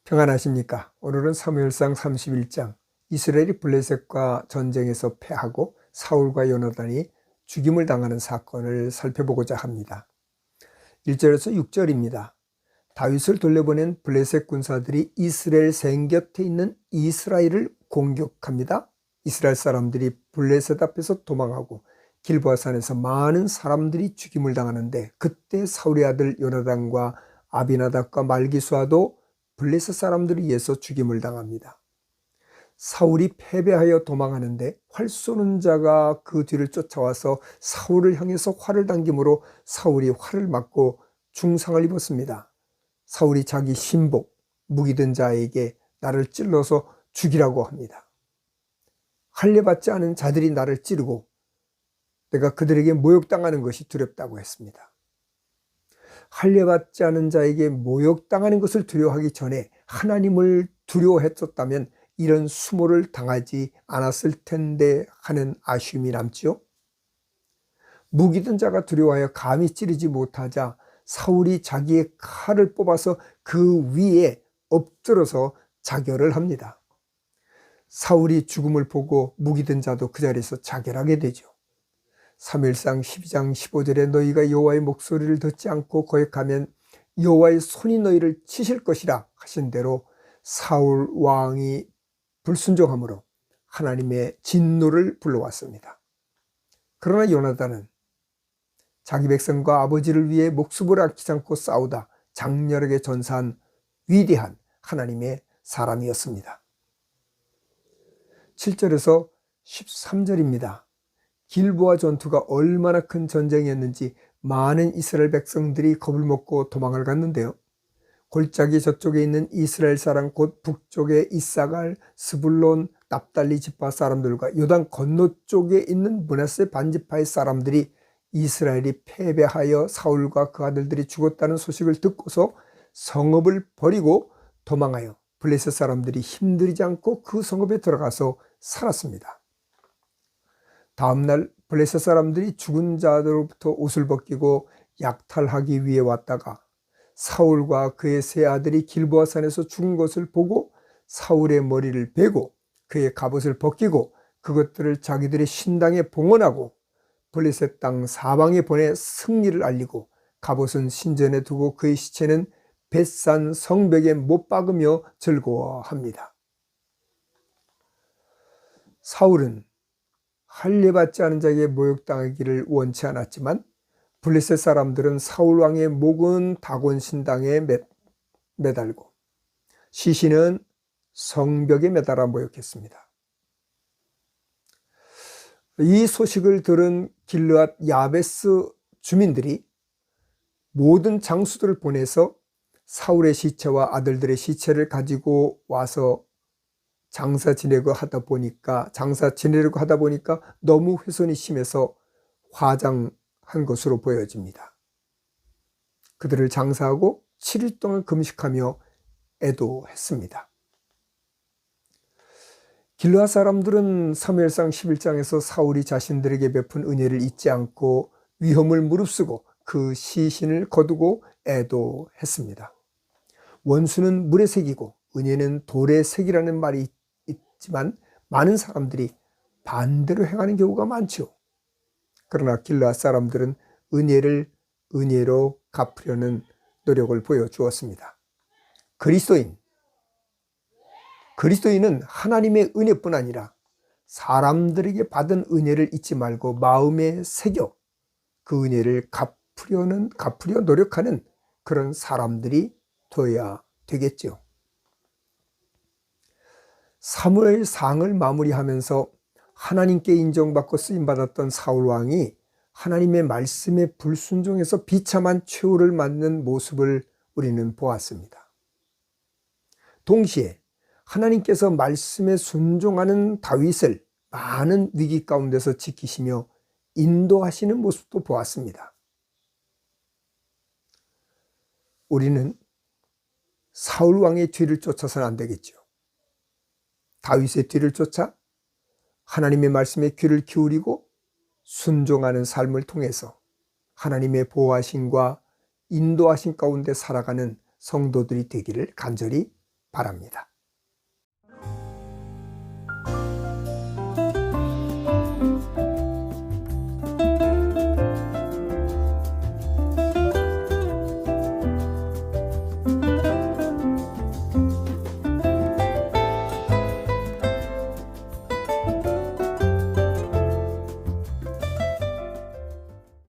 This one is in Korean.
평안하십니까? 오늘은 사무엘상 31장 이스라엘이 블레셋과 전쟁에서 패하고 사울과 요나단이 죽임을 당하는 사건을 살펴보고자 합니다. 1절에서 6절입니다. 다윗을 돌려보낸 블레셋 군사들이 이스라엘 생곁에 있는 이스라엘을 공격합니다. 이스라엘 사람들이 블레셋 앞에서 도망하고 길보아산에서 많은 사람들이 죽임을 당하는데, 그때 사울의 아들 요나단과 아비나답과 말기수아도 블레셋 사람들에 의해서 죽임을 당합니다. 사울이 패배하여 도망하는데 활 쏘는 자가 그 뒤를 쫓아와서 사울을 향해서 활을 당김으로 사울이 활을 맞고 중상을 입었습니다. 사울이 자기 신복 무기든 자에게 나를 찔러서 죽이라고 합니다. 할례받지 않은 자들이 나를 찌르고 내가 그들에게 모욕당하는 것이 두렵다고 했습니다. 할례받지 않은 자에게 모욕당하는 것을 두려워하기 전에 하나님을 두려워했었다면 이런 수모를 당하지 않았을 텐데 하는 아쉬움이 남지요. 무기든 자가 두려워하여 감히 찌르지 못하자 사울이 자기의 칼을 뽑아서 그 위에 엎드려서 자결을 합니다. 사울이 죽음을 보고 무기든 자도 그 자리에서 자결하게 되죠. 사무엘상 12장 15절에 너희가 여호와의 목소리를 듣지 않고 거역하면 여호와의 손이 너희를 치실 것이라 하신 대로 사울 왕이 불순종함으로 하나님의 진노를 불러왔습니다. 그러나 요나단은 자기 백성과 아버지를 위해 목숨을 아끼지 않고 싸우다 장렬하게 전사한 위대한 하나님의 사람이었습니다. 7절에서 13절입니다. 길보아 전투가 얼마나 큰 전쟁이었는지 많은 이스라엘 백성들이 겁을 먹고 도망을 갔는데요. 골짜기 저쪽에 있는 이스라엘 사람 곧 북쪽의 이사갈, 스불론, 납달리 지파 사람들과 요단 건너쪽에 있는 므낫세 반지파의 사람들이 이스라엘이 패배하여 사울과 그 아들들이 죽었다는 소식을 듣고서 성읍을 버리고 도망하여 블레셋 사람들이 힘들이지 않고 그 성읍에 들어가서 살았습니다. 다음날 블레셋 사람들이 죽은 자들로부터 옷을 벗기고 약탈하기 위해 왔다가 사울과 그의 세 아들이 길보아산에서 죽은 것을 보고 사울의 머리를 베고 그의 갑옷을 벗기고 그것들을 자기들의 신당에 봉헌하고 블레셋 땅 사방에 보내 승리를 알리고 갑옷은 신전에 두고 그의 시체는 벳산 성벽에 못 박으며 즐거워합니다. 사울은 할례받지 않은 자에게 모욕당하기를 원치 않았지만 블레셋 사람들은 사울 왕의 목은 다곤 신당에 매달고 시신은 성벽에 매달아 모욕했습니다. 이 소식을 들은 길르앗 야베스 주민들이 모든 장수들을 보내서 사울의 시체와 아들들의 시체를 가지고 와서 장사 지내려고 하다 보니까 너무 훼손이 심해서 화장한 것으로 보여집니다. 그들을 장사하고 7일 동안 금식하며 애도했습니다. 길르앗 사람들은 사무엘상 11장에서 사울이 자신들에게 베푼 은혜를 잊지 않고 위험을 무릅쓰고 그 시신을 거두고 애도했습니다. 원수는 물의 색이고 은혜는 돌의 색이라는 말이 있지만 많은 사람들이 반대로 행하는 경우가 많죠. 그러나 길르앗 사람들은 은혜를 은혜로 갚으려는 노력을 보여주었습니다. 그리스도인은 하나님의 은혜뿐 아니라 사람들에게 받은 은혜를 잊지 말고 마음에 새겨 그 은혜를 갚으려 노력하는 그런 사람들이 되어야 되겠죠. 사무엘상을 마무리하면서 하나님께 인정받고 쓰임받았던 사울 왕이 하나님의 말씀에 불순종해서 비참한 최후를 맞는 모습을 우리는 보았습니다. 동시에 하나님께서 말씀에 순종하는 다윗을 많은 위기 가운데서 지키시며 인도하시는 모습도 보았습니다. 우리는 사울 왕의 뒤를 쫓아서는 안 되겠죠. 다윗의 뒤를 쫓아 하나님의 말씀에 귀를 기울이고 순종하는 삶을 통해서 하나님의 보호하심과 인도하심 가운데 살아가는 성도들이 되기를 간절히 바랍니다.